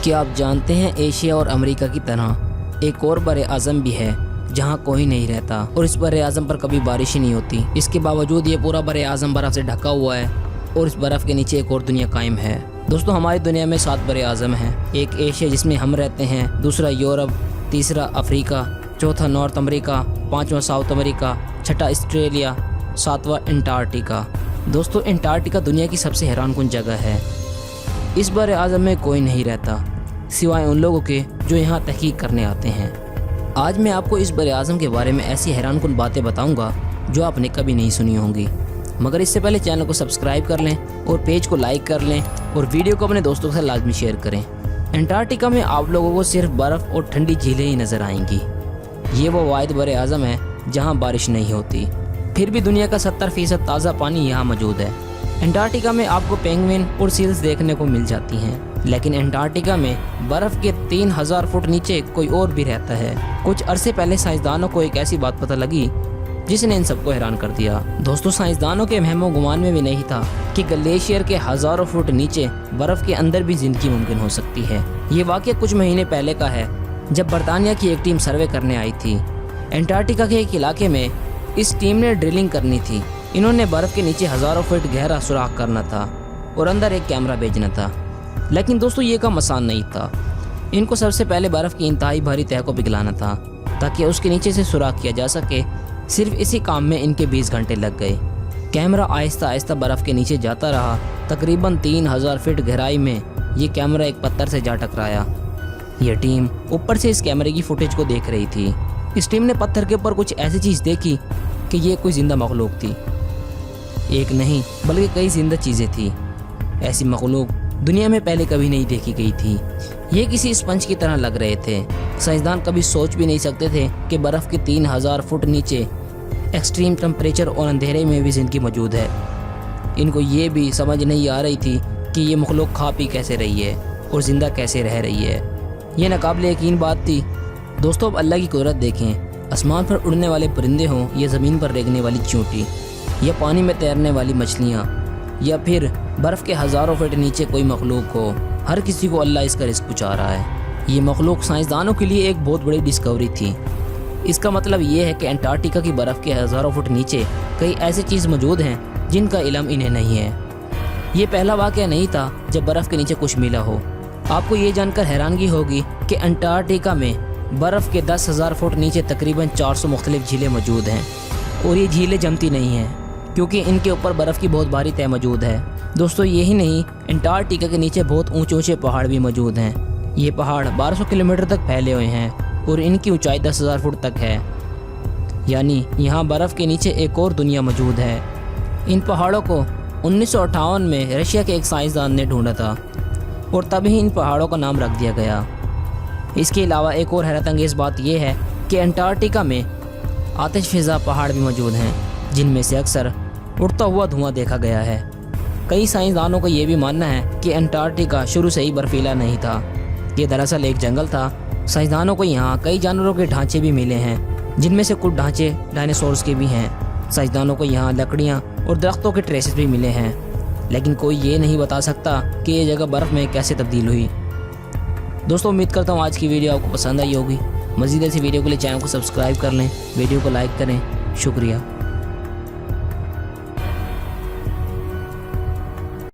क्या आप जानते हैं एशिया और अमेरिका की तरह एक और बड़े आज़म भी है जहां कोई नहीं रहता और इस बड़े आज़म पर कभी बारिश ही नहीं होती। इसके बावजूद ये पूरा बड़े आज़म बर्फ़ से ढका हुआ है और इस बर्फ़ के नीचे एक और दुनिया कायम है। दोस्तों, हमारी दुनिया में 7 बड़े आज़म हैं। एक एशिया जिसमें हम रहते हैं, दूसरा यूरोप, तीसरा अफ्रीका, चौथा नॉर्थ अमेरिका, पाँचवा साउथ अमेरिका, छठा ऑस्ट्रेलिया, सातवां अंटार्कटिका। दोस्तों, अंटार्कटिका दुनिया की सबसे हैरानकुन जगह है। इस बड़े आज़म में कोई नहीं रहता सिवाय उन लोगों के जो यहाँ तहकीक करने आते हैं। आज मैं आपको इस बड़े आज़म के बारे में ऐसी हैरानकुन बातें बताऊंगा जो आपने कभी नहीं सुनी होंगी। मगर इससे पहले चैनल को सब्सक्राइब कर लें और पेज को लाइक कर लें और वीडियो को अपने दोस्तों के साथ लाजमी शेयर करें। अंटार्कटिका में आप लोगों को सिर्फ बर्फ़ और ठंडी झीलें ही नज़र आएंगी। ये वो वाहिद बड़े आज़म है जहाँ बारिश नहीं होती, फिर भी दुनिया का 70% ताज़ा पानी यहाँ मौजूद है। अंटार्कटिका में आपको पेंगुइन और सील्स देखने को मिल जाती हैं, लेकिन अंटार्कटिका में बर्फ़ के 3000 फुट नीचे कोई और भी रहता है। कुछ अरसे पहले साइंसदानों को एक ऐसी बात पता लगी जिसने इन सबको हैरान कर दिया। दोस्तों, साइंसदानों के वहमो गुमान में भी नहीं था कि ग्लेशियर के हज़ारों फुट नीचे बर्फ़ के अंदर भी ज़िंदगी मुमकिन हो सकती है। ये वाक़या कुछ महीने पहले का है, जब बरतानिया की एक टीम सर्वे करने आई थी। अंटार्कटिका के एक इलाके में इस टीम ने ड्रिलिंग करनी थी। इन्होंने बर्फ़ के नीचे हज़ारों फुट गहरा सुराख करना था और अंदर एक कैमरा भेजना था। लेकिन दोस्तों, ये काम आसान नहीं था। इनको सबसे पहले बर्फ़ की इंतहाई भारी तह को पिघलाना था ताकि उसके नीचे से सुराख किया जा सके। सिर्फ इसी काम में इनके 20 घंटे लग गए। कैमरा आहिस्ता आहिस्ता बर्फ़ के नीचे जाता रहा। तकरीबन 3000 फीट गहराई में ये कैमरा एक पत्थर से जा टकराया। यह टीम ऊपर से इस कैमरे की फुटेज को देख रही थी। इस टीम ने पत्थर के ऊपर कुछ ऐसी चीज़ देखी कि ये कोई जिंदा मखलूक थी। एक नहीं बल्कि कई जिंदा चीज़ें थी। ऐसी मखलूक दुनिया में पहले कभी नहीं देखी गई थी। ये किसी स्पंज की तरह लग रहे थे। साइंसदान कभी सोच भी नहीं सकते थे कि बर्फ़ के 3000 फुट नीचे एक्सट्रीम टेम्परेचर और अंधेरे में भी ज़िंदगी मौजूद है। इनको ये भी समझ नहीं आ रही थी कि ये मखलूक खा पी कैसे रही है और ज़िंदा कैसे रह रही है। ये नाकाबिले यकीन बात थी। दोस्तों, अब अल्लाह की कुदरत देखें। आसमान पर उड़ने वाले परिंदे हों या ज़मीन पर रेंगने वाली चींटी या पानी में तैरने वाली मछलियाँ या फिर बर्फ़ के हज़ारों फीट नीचे कोई मखलूक हो, हर किसी को अल्लाह इसका रिस्क पहुँचा रहा है। ये मखलूक साइंसदानों के लिए एक बहुत बड़ी डिस्कवरी थी। इसका मतलब ये है कि अंटार्कटिका की बर्फ़ के हज़ारों फुट नीचे कई ऐसी चीज़ मौजूद हैं जिनका इल्म इन्हें नहीं है। ये पहला वाक़या नहीं था जब बर्फ़ के नीचे कुछ मिला हो। आपको ये जानकर हैरानगी होगी कि अंटार्कटिका में बर्फ़ के 10,000 फुट नीचे तकरीबन 400 मुख्तलिफ झीलें मौजूद हैं और ये झीलें जमती नहीं हैं क्योंकि इनके ऊपर बर्फ़ की बहुत भारी तह मौजूद है। दोस्तों, यही नहीं, अंटार्कटिका के नीचे बहुत ऊंचे ऊंचे पहाड़ भी मौजूद हैं। ये पहाड़ 1200 किलोमीटर तक फैले हुए हैं और इनकी ऊंचाई 10,000 फुट तक है। यानी यहाँ बर्फ़ के नीचे एक और दुनिया मौजूद है। इन पहाड़ों को 1958 में रशिया के एक साइंसदान ने ढूंढा था और तभी इन पहाड़ों का नाम रख दिया गया। इसके अलावा एक और हैरत अंगेज़ बात यह है कि अंटार्कटिका में आतिश फ़िज़ा पहाड़ भी मौजूद हैं जिनमें से अक्सर उड़ता हुआ धुआं देखा गया है। कई साइंसदानों का ये भी मानना है कि अंटार्कटिका शुरू से ही बर्फीला नहीं था। ये दरअसल एक जंगल था। साइंसदानों को यहाँ कई जानवरों के ढांचे भी मिले हैं जिनमें से कुछ ढांचे डायनासोर्स के भी हैं। साइंसदानों को यहाँ लकड़ियाँ और दरख्तों के ट्रेसेस भी मिले हैं, लेकिन कोई ये नहीं बता सकता कि ये जगह बर्फ़ में कैसे तब्दील हुई। दोस्तों, उम्मीद करता हूँ आज की वीडियो आपको पसंद आई होगी। मज़ीद ऐसी वीडियो के लिए चैनल को सब्सक्राइब कर लें, वीडियो को लाइक करें। शुक्रिया।